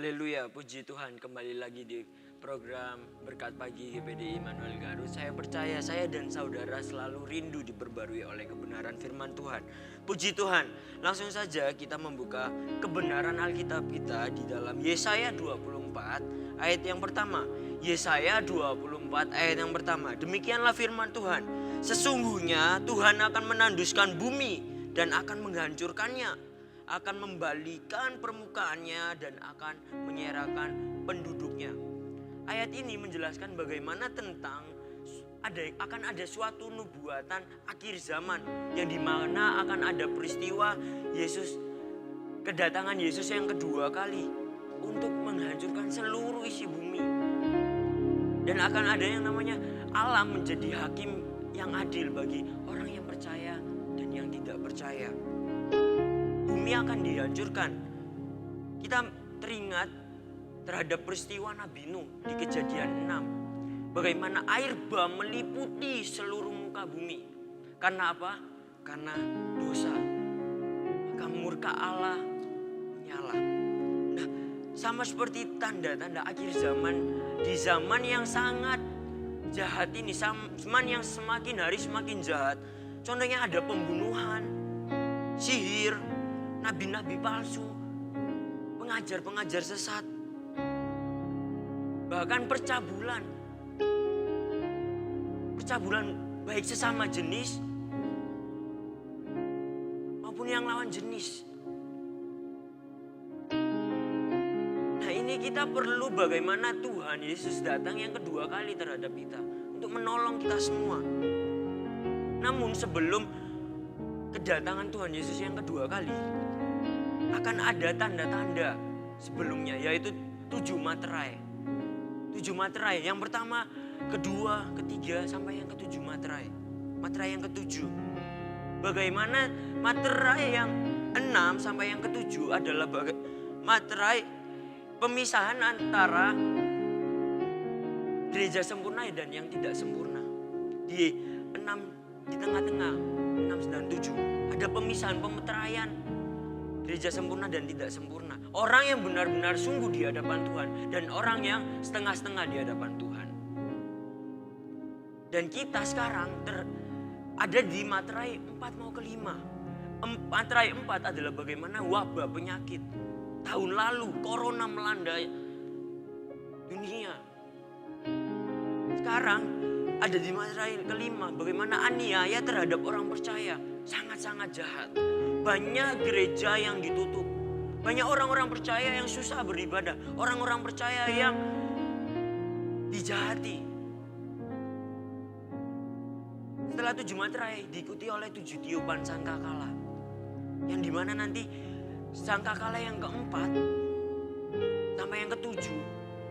Haleluya, puji Tuhan, kembali lagi di program Berkat Pagi GPD Immanuel Garut. Saya percaya saya dan saudara selalu rindu diperbarui oleh kebenaran firman Tuhan. Puji Tuhan, langsung saja kita membuka kebenaran Alkitab kita di dalam Yesaya 24 ayat yang pertama. Yesaya 24 ayat yang pertama. Demikianlah firman Tuhan. Sesungguhnya Tuhan akan menanduskan bumi dan akan menghancurkannya, akan membalikan permukaannya dan akan menyerahkan penduduknya. Ayat ini menjelaskan bagaimana tentang akan ada suatu nubuatan akhir zaman yang dimana akan ada peristiwa kedatangan Yesus yang kedua kali untuk menghancurkan seluruh isi bumi. Dan akan ada yang namanya alam menjadi hakim yang adil bagi orang yang percaya dan yang tidak percaya. Bumi akan dihancurkan. Kita teringat terhadap peristiwa Nabi Nuh di Kejadian 6. Bagaimana air bah meliputi seluruh muka bumi. Karena apa? Karena dosa. Maka murka Allah menyala. Nah, sama seperti tanda-tanda akhir zaman, di zaman yang sangat jahat ini, zaman yang semakin hari semakin jahat. Contohnya ada pembunuhan, sihir, nabi-nabi palsu, pengajar-pengajar sesat, bahkan percabulan baik sesama jenis maupun yang lawan jenis. Nah, ini kita perlu bagaimana Tuhan Yesus datang yang kedua kali terhadap kita untuk menolong kita semua. Namun sebelum kedatangan Tuhan Yesus yang kedua kali, akan ada tanda-tanda sebelumnya, yaitu 7 materai. 7 materai. Yang pertama, kedua, ketiga, sampai yang ke-7 materai. Materai yang ke-7. Bagaimana materai yang 6 sampai yang ke-7 adalah materai pemisahan antara gereja sempurna dan yang tidak sempurna. Di tengah-tengah 6, 9, 7 ada pemisahan, pemeteraian gereja sempurna dan tidak sempurna. Orang yang benar-benar sungguh di hadapan Tuhan dan orang yang setengah-setengah di hadapan Tuhan. Dan kita sekarang ada di materai 4 mau ke 5. Materai 4 adalah bagaimana wabah penyakit. Tahun lalu corona melanda dunia. Sekarang ada di materai ke-5 bagaimana aniaya terhadap orang percaya. Sangat-sangat jahat. Banyak gereja yang ditutup. Banyak orang-orang percaya yang susah beribadah. Orang-orang percaya yang dijahati. Setelah 7 materai diikuti oleh 7 tiupan sangkakala. Yang dimana nanti sangkakala yang keempat sampai yang ke-7.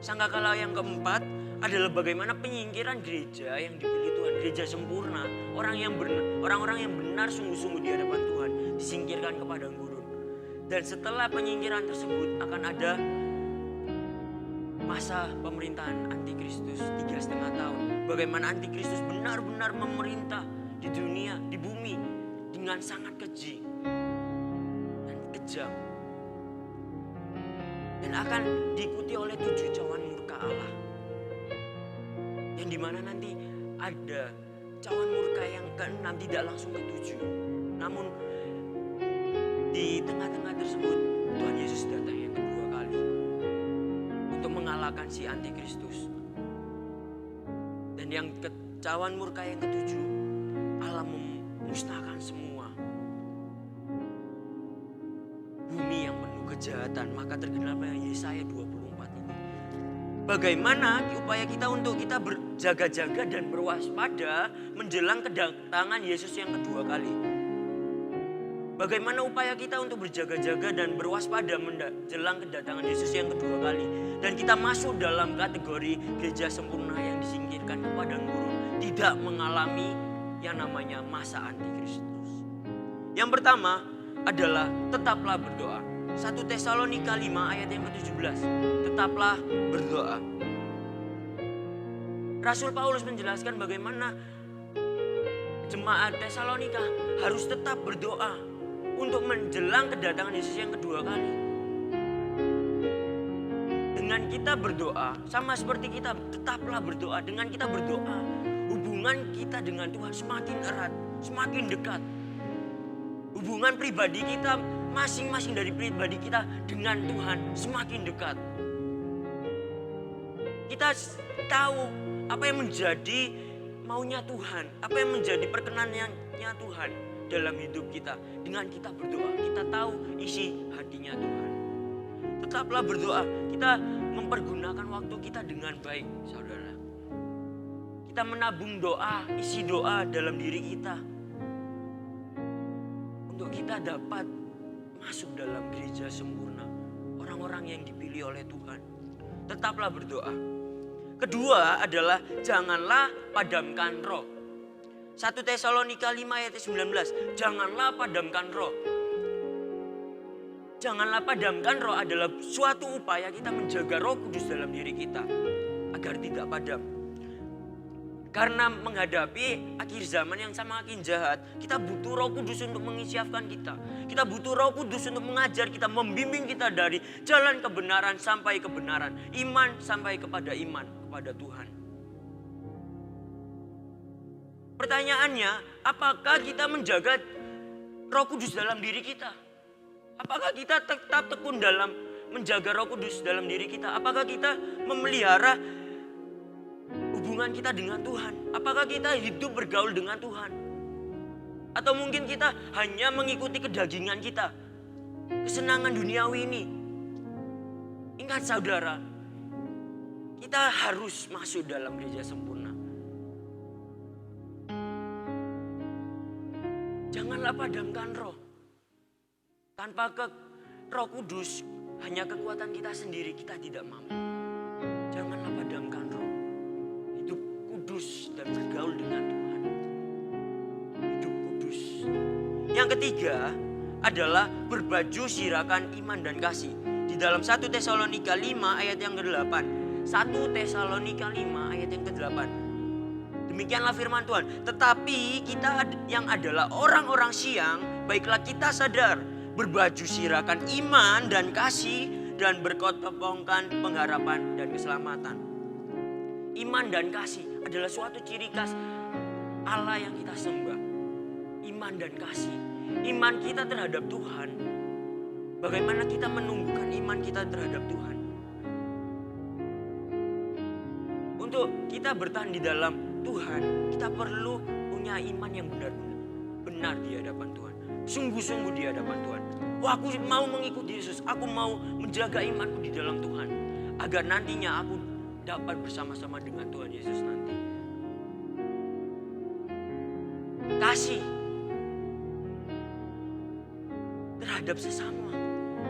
Sangkakala yang keempat adalah bagaimana penyingkiran gereja yang dipilih Tuhan. Gereja sempurna. Orang-orang yang benar sungguh-sungguh di hadapan Tuhan disingkirkan ke padang gurun. Dan setelah penyingkiran tersebut akan ada masa pemerintahan antikristus 3,5 tahun. Bagaimana antikristus benar-benar memerintah di dunia, di bumi dengan sangat keji dan kejam. Dan akan diikuti oleh 7 cawan murka Allah. Yang dimana nanti ada cawan murka yang ke-6 tidak langsung ke-7. Namun di tengah-tengah tersebut Tuhan Yesus datang yang kedua kali untuk mengalahkan si antikristus. Dan yang cawan murka yang ke-7, Allah memusnahkan semua bumi yang penuh kejahatan. Maka terkenalnya Yesaya 24 ini. Bagaimana upaya kita untuk kita berjaga-jaga dan berwaspada menjelang kedatangan Yesus yang kedua kali. Bagaimana upaya kita untuk berjaga-jaga dan berwaspada menjelang kedatangan Yesus yang kedua kali. Dan kita masuk dalam kategori gereja sempurna yang disingkirkan ke padang gurun. Tidak mengalami yang namanya masa antikristus. Yang pertama adalah tetaplah berdoa. 1 Tesalonika 5 ayat yang ke-17. Tetaplah berdoa. Rasul Paulus menjelaskan bagaimana jemaat Tesalonika harus tetap berdoa untuk menjelang kedatangan Yesus yang kedua kali. Dengan kita berdoa, sama seperti kita, tetaplah berdoa. Dengan kita berdoa, hubungan kita dengan Tuhan semakin erat, semakin dekat. Hubungan pribadi kita, masing-masing dari pribadi kita dengan Tuhan semakin dekat. Kita tahu apa yang menjadi maunya Tuhan, apa yang menjadi perkenannya Tuhan dalam hidup kita. Dengan kita berdoa, kita tahu isi hatinya Tuhan. Tetaplah berdoa, kita mempergunakan waktu kita dengan baik, saudara. Kita menabung doa, isi doa dalam diri kita. Untuk kita dapat masuk dalam gereja sempurna, orang-orang yang dipilih oleh Tuhan. Tetaplah berdoa. Kedua adalah janganlah padamkan roh. 1 Tesalonika 5 ayat 19, janganlah padamkan roh. Janganlah padamkan roh adalah suatu upaya kita menjaga Roh Kudus dalam diri kita agar tidak padam. Karena menghadapi akhir zaman yang semakin jahat, kita butuh Roh Kudus untuk menginsyafkan kita. Kita butuh Roh Kudus untuk mengajar kita, membimbing kita dari jalan kebenaran sampai kebenaran, iman sampai kepada iman kepada Tuhan. Pertanyaannya, apakah kita menjaga Roh Kudus dalam diri kita? Apakah kita tetap tekun dalam menjaga Roh Kudus dalam diri kita? Apakah kita memelihara hubungan kita dengan Tuhan? Apakah kita hidup bergaul dengan Tuhan? Atau mungkin kita hanya mengikuti kedagingan kita, kesenangan duniawi ini? Ingat saudara, kita harus masuk dalam gereja sempurna. Janganlah padamkan roh. Tanpa Roh Kudus, hanya kekuatan kita sendiri, kita tidak mampu. Janganlah padamkan roh. Hidup kudus dan bergaul dengan Tuhan. Hidup kudus. Yang ketiga adalah berbaju sirakan iman dan kasih. Di dalam 1 Tesalonika 5 ayat yang ke-8. 1 Tesalonika 5 ayat yang ke-8. Demikianlah firman Tuhan. Tetapi kita yang adalah orang-orang siang, baiklah kita sadar. Berbaju sirakan iman dan kasih dan berkotopongkan pengharapan dan keselamatan. Iman dan kasih adalah suatu ciri khas Allah yang kita sembah. Iman dan kasih. Iman kita terhadap Tuhan. Bagaimana kita menumbuhkan iman kita terhadap Tuhan. Untuk kita bertahan di dalam Tuhan, kita perlu punya iman yang benar di hadapan Tuhan. Sungguh-sungguh di hadapan Tuhan. Aku mau mengikuti Yesus. Aku mau menjaga imanku di dalam Tuhan. Agar nantinya aku dapat bersama-sama dengan Tuhan Yesus nanti. Kasih terhadap sesama.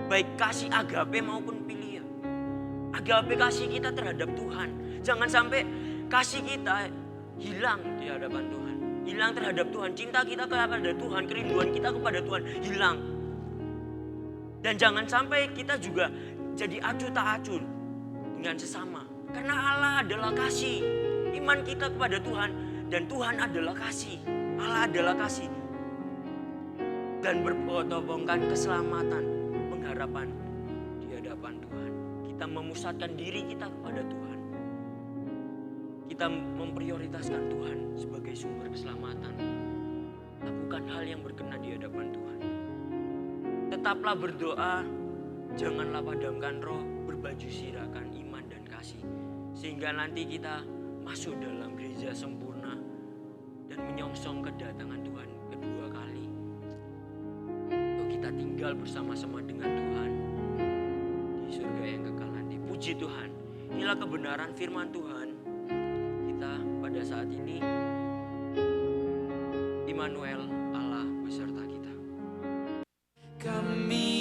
Baik kasih agape maupun filia. Agape kasih kita terhadap Tuhan. Jangan sampai kasih kita hilang di hadapan Tuhan. Hilang terhadap Tuhan, cinta kita kepada Tuhan, kerinduan kita kepada Tuhan hilang. Dan jangan sampai kita juga jadi acuh tak acuh dengan sesama. Karena Allah adalah kasih. Iman kita kepada Tuhan dan Tuhan adalah kasih. Allah adalah kasih. Dan berpotong-potongkan keselamatan, pengharapan di hadapan Tuhan. Kita memusatkan diri kita kepada Tuhan. Kita memprioritaskan Tuhan sebagai sumber keselamatan. Lakukan hal yang berkenan di hadapan Tuhan. Tetaplah berdoa, janganlah padamkan roh, berbaju sirakan iman dan kasih. Sehingga nanti kita masuk dalam gereja sempurna dan menyongsong kedatangan Tuhan kedua kali. Untuk kita tinggal bersama-sama dengan Tuhan di surga yang kekal nanti. Puji Tuhan, inilah kebenaran firman Tuhan. Pada saat ini Immanuel, Allah beserta kita. Kami